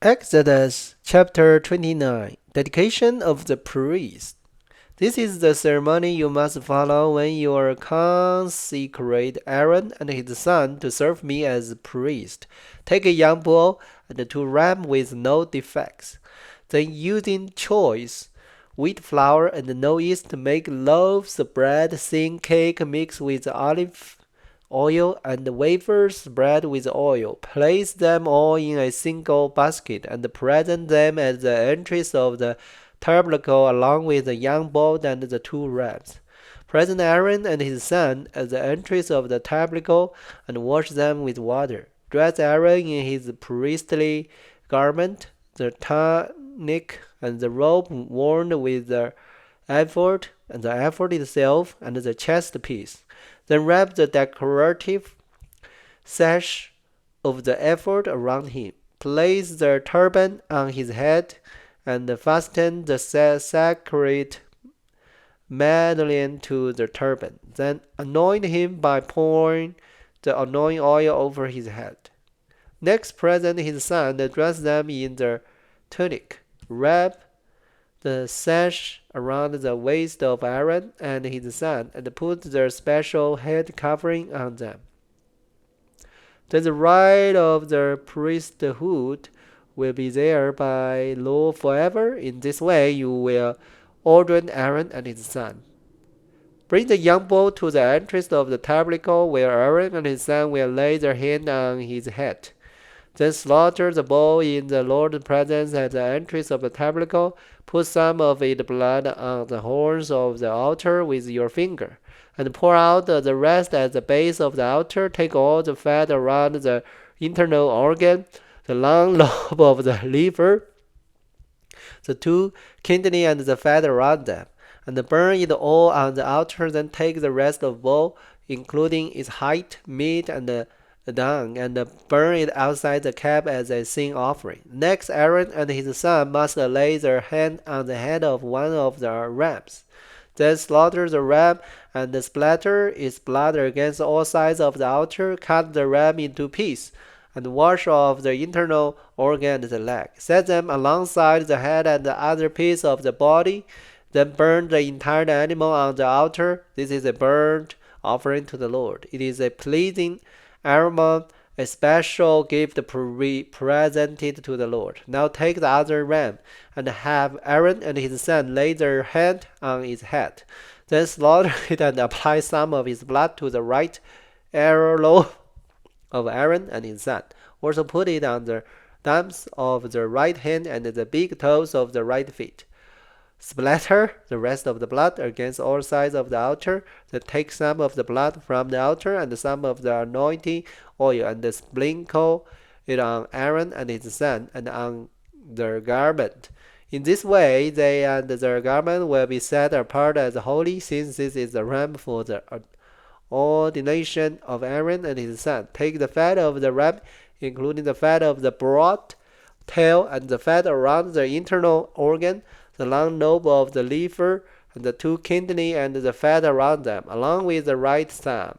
Exodus chapter 29 Dedication of the priest. This is the ceremony you must follow when you are consecrate Aaron and his son to serve me as priest. Take a young bull and two rams with no defects. Then using choice wheat flour and no yeast make loaves of bread, thin cake mixed with olive oil and wafers spread with oil. Place them all in a single basket and present them at the entrance of the tabernacle along with the young bull and the two rams. Present Aaron and his son at the entrance of the tabernacle and wash them with water. Dress Aaron in his priestly garment, the tunic and the robe worn with the ephod, and the ephod itself, and the chest piece. Then wrap the decorative sash of the ephod around him. Place the turban on his head and fasten the sacred medallion to the turban. Then anoint him by pouring the anointing oil over his head. Next, present his son and dress them in the tunic. Wrap the sash around the waist of Aaron and his son, and put their special head covering on them. Then the right of the priesthood will be there by law forever. In this way you will ordain Aaron and his son. Bring the young bull to the entrance of the tabernacle, where Aaron and his son will lay their hand on his head. Then slaughter the bull in the Lord's presence at the entrance of the tabernacle. Put some of its blood on the horns of the altar with your finger, and pour out the rest at the base of the altar. Take all the fat around the internal organ, the long lobe of the liver, the two kidney, and the fat around them, and burn it all on the altar. Then take the rest of the bull, including its height, meat, and dung, and burn it outside the camp as a sin offering. Next, Aaron and his son must lay their hand on the head of one of the rams. Then slaughter the ram and splatter its blood against all sides of the altar. Cut the ram into pieces and wash off the internal organ and the leg. Set them alongside the head and the other piece of the body. Then burn the entire animal on the altar. This is a burnt offering to the Lord. It is a pleasing aroma, a special gift presented to the Lord. Now take the other ram and have Aaron and his son lay their hand on its head. Then slaughter it and apply some of its blood to the right earlobe of Aaron and his son. Also put it on the thumbs of the right hand and the big toes of the right feet. Splatter the rest of the blood against all sides of the altar. Then take some of the blood from the altar and some of the anointing oil and sprinkle it on Aaron and his son and on their garment. In this way, they and their garment will be set apart as holy, since this is the ram for the ordination of Aaron and his son. Take the fat of the ram, including the fat of the broad tail and the fat around the internal organ, the long lobe of the liver, and the two kidney and the fat around them, along with the right thumb.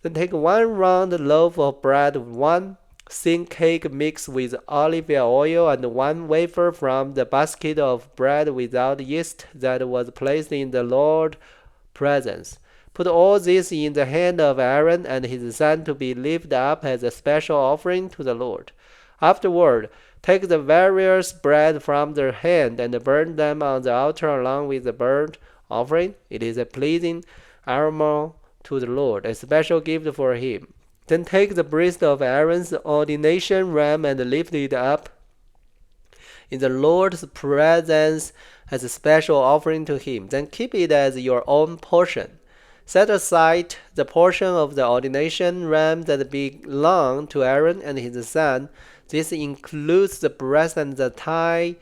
Then take one round loaf of bread, one thin cake mixed with olive oil, and one wafer from the basket of bread without yeast that was placed in the Lord's presence. Put all this in the hand of Aaron and his son to be lifted up as a special offering to the Lord. Afterward, take the various bread from their hand and burn them on the altar along with the burnt offering. It is a pleasing aroma to the Lord, a special gift for him. Then take the breast of Aaron's ordination ram and lift it up in the Lord's presence as a special offering to him. Then keep it as your own portion. Set aside the portion of the ordination ram that belonged to Aaron and his son. This includes the breast and the thigh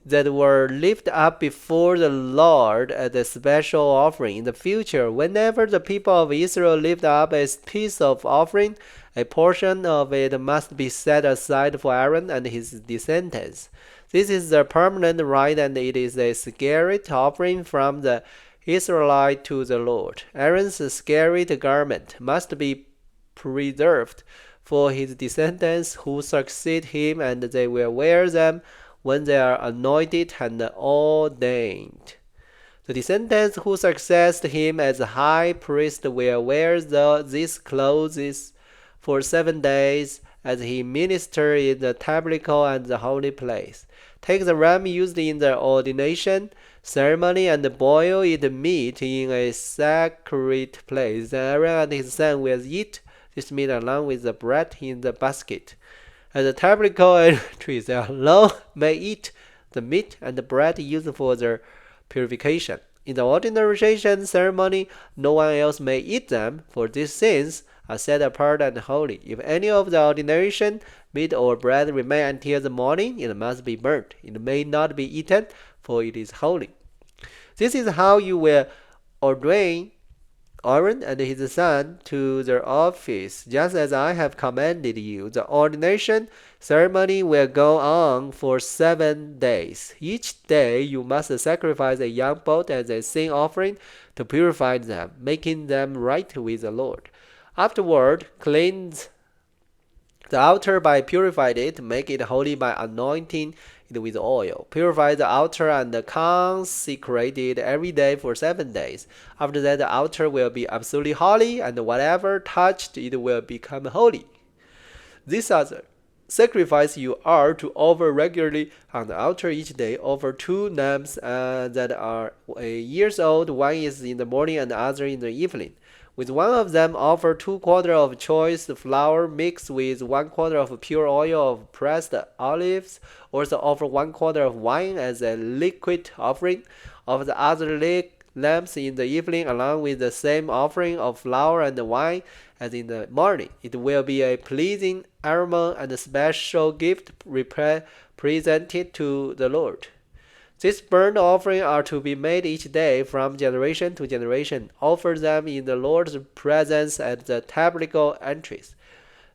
that were lifted up before the Lord as a special offering. In the future, whenever the people of Israel lift up a piece of offering, a portion of it must be set aside for Aaron and his descendants. This is the permanent right, and it is a sacred offering from the Israelite to the Lord. Aaron's sacred garment must be preserved for his descendants who succeed him, and they will wear them when they are anointed and ordained. The descendants who succeed him as high priest will wear these clothes for 7 days as he ministers in the tabernacle and the holy place. Take the ram used in the ordination ceremony and boil it meat in a sacred place. Then Aaron and his son will eat this meat along with the bread in the basket. At the tabernacle and trees, they alone may eat the meat and the bread used for their purification. In the ordination ceremony, no one else may eat them, for these sins are set apart and holy. If any of the ordination meat or bread remain until the morning, it must be burnt. It may not be eaten, for it is holy. This is how you will ordain Aaron and his son to their office, just as I have commanded you. The ordination ceremony will go on for 7 days. Each day you must sacrifice a young goat as a sin offering to purify them, making them right with the Lord. Afterward, cleanse the altar by purifying it, make it holy by anointing it with oil. Purify the altar and consecrate it every day for 7 days. After that, the altar will be absolutely holy, and whatever touched it will become holy. These are the sacrifice you are to offer regularly on the altar each day. Offer 2 lambs that are a years old. One is in the morning and the other in the evening. With one of them, offer 2/4 of choice flour mixed with 1/4 of pure oil of pressed olives. Also offer 1/4 of wine as a liquid offering. Offer the other lambs in the evening along with the same offering of flour and wine as in the morning. It will be a pleasing aroma and a special gift presented to the Lord. These burnt offerings are to be made each day from generation to generation. Offer them in the Lord's presence at the tabernacle entrance.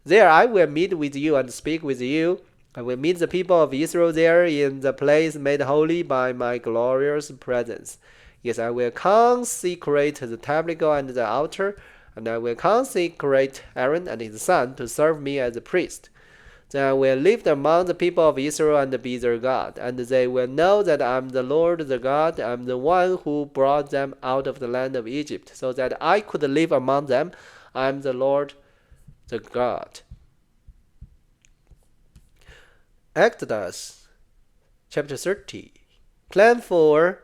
There I will meet with you and speak with you. I will meet the people of Israel there in the place made holy by my glorious presence. Yes, I will consecrate the tabernacle and the altar, and I will consecrate Aaron and his son to serve me as a priest. Then I will live among the people of Israel and be their God, and they will know that I am the Lord the God. I am the one who brought them out of the land of Egypt, so that I could live among them. I am the Lord the God. Exodus chapter 30. Plan for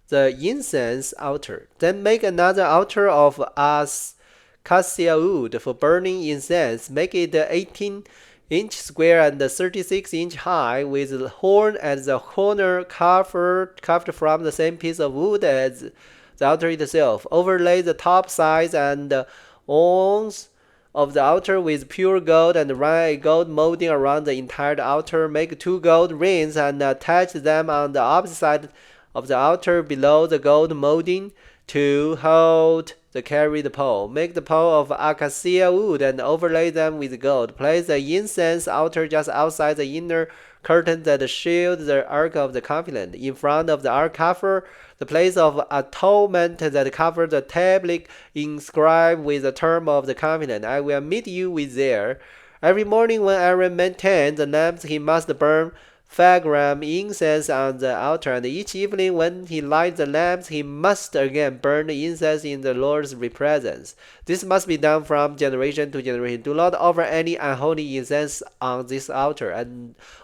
the incense altar. Then make another altar of acacia wood for burning incense. Make it 18-inch square and 36-inch high, with the horn at the corner carved from the same piece of wood as the altar itself. Overlay the top sides and horns of the altar with pure gold, and run a gold molding around the entire altar. Make 2 gold rings and attach them on the opposite side of the altar below the gold molding to hold the carried pole. Make the pole of acacia wood and overlay them with gold. Place the incense altar just outside the inner curtain that shield the Ark of the Covenant. In front of the Ark, cover the place of atonement that covers the tablet inscribed with the term of the covenant. I will meet you with there. Every morning when Aaron maintains the lamps, he must burn fragrant incense on the altar, and each evening when he lights the lamps, he must again burn the incense in the Lord's presence. This must be done from generation to generation. Do not offer any unholy incense on this altar,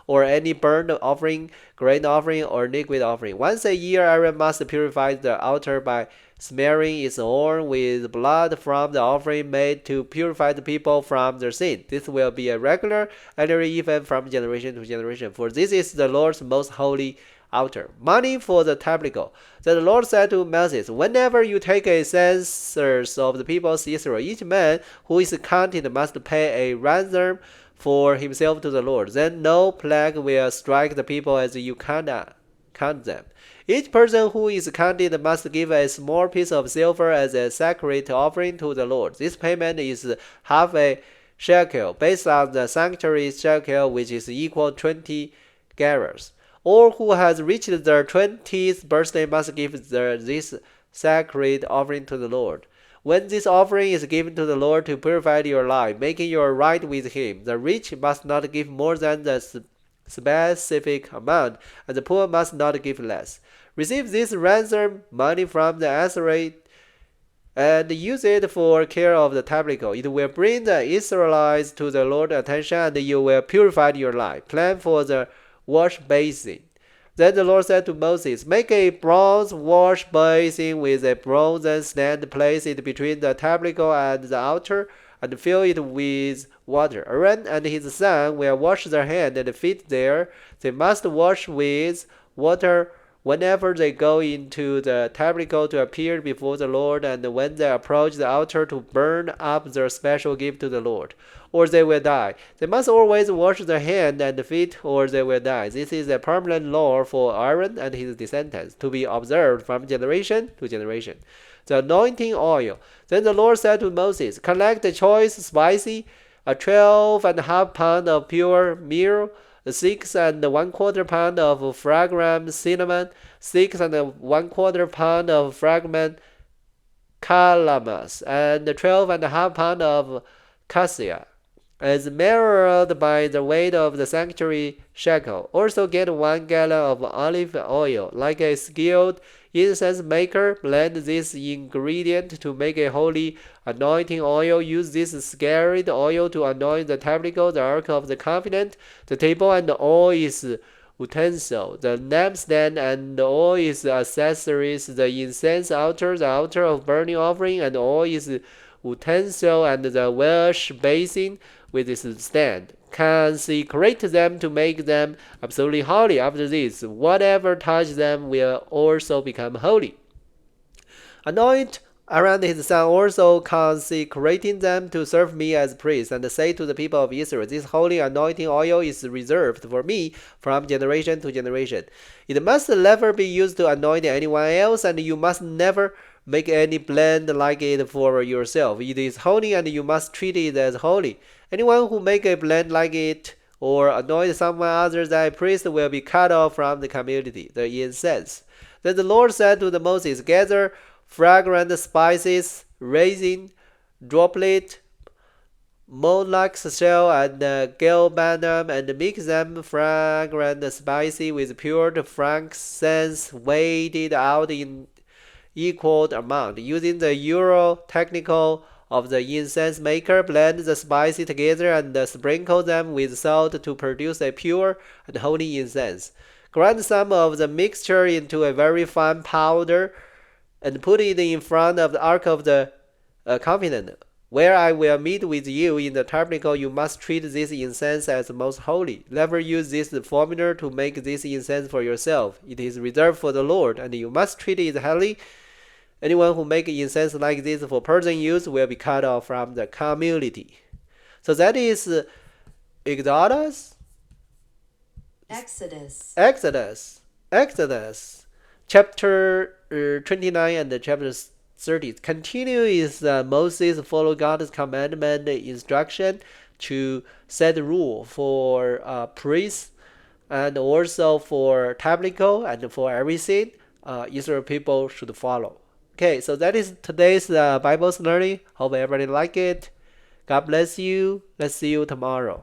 or any burnt offering, grain offering, or liquid offering. Once a year, Aaron must purify the altar by smearing its horn with blood from the offering made to purify the people from their sin. This will be a regular annual event from generation to generation, for this is the Lord's most holy altar. Money for the tabernacle. Then the Lord said to Moses, whenever you take a census of the people of Israel, each man who is counted must pay a ransom for himself to the Lord. Then no plague will strike the people as you count them. Each person who is counted must give a small piece of silver as a sacred offering to the Lord. This payment is half a shekel, based on the sanctuary shekel, which is equal to 20 gerahs. All who has reached their 20th birthday must give this sacred offering to the Lord. When this offering is given to the Lord to purify your life, making you right with Him, the rich must not give more than the specific amount, and the poor must not give less. Receive this ransom money from the Nazarite and use it for care of the tabernacle. It will bring the Israelites to the Lord's attention, and you will purify your life. Plan for the wash basin. Then the Lord said to Moses, make a bronze wash basin with a bronze stand, place it between the tabernacle and the altar, and fill it with water. Aaron and his son will wash their hands and feet there. They must wash with water whenever they go into the tabernacle to appear before the Lord, and when they approach the altar to burn up their special gift to the Lord, or they will die. They must always wash their hands and feet, or they will die. This is a permanent law for Aaron and his descendants, to be observed from generation to generation. The anointing oil. Then the Lord said to Moses, collect the choice spicy, a 12.5 pound of pure myrrh, 6.25 pound of fragrant cinnamon, 6.25 pound of fragrant calamus, and 12.5 pound of cassia, as measured by the weight of the sanctuary shekel. Also get 1 gallon of olive oil. Like a skilled incense maker, blend this ingredient to make a holy anointing oil. Use this scattered oil to anoint the tabernacle, the ark of the covenant, the table, and all its utensil, the lampstand and all its accessories, the incense altar, the altar of burning offering, and all its utensil, and the wash basin with its stand. Consecrate them to make them absolutely holy. After this, whatever touch them will also become holy. Anoint Aaron and his son, also consecrating them to serve me as priests, and say to the people of Israel, this holy anointing oil is reserved for me from generation to generation. It must never be used to anoint anyone else, and you must never make any blend like it for yourself. It is holy, and you must treat it as holy. Anyone who make a blend like it or anoint someone other than a priest will be cut off from the community. The incense. Then the Lord said to Moses, gather fragrant spices, raisin, droplet, monax shell, and galbanum, and mix them fragrant spicy with pure frankincense, weighed out in equal amount. Using the Euro technical of the incense maker, blend the spices together and sprinkle them with salt to produce a pure and holy incense. Grind some of the mixture into a very fine powder and put it in front of the ark of the covenant. Where I will meet with you in the tabernacle, you must treat this incense as most holy. Never use this formula to make this incense for yourself. It is reserved for the Lord, and you must treat it holy. Anyone who makes incense like this for personal use will be cut off from the community. So that is Exodus. Chapter 29 and chapter 30. Continue is Moses follow God's commandment instruction to set rule for priests and also for tabernacle and for everything Israel people should follow. Okay, so that is today's Bible learning. Hope everybody like it. God bless you. Let's see you tomorrow.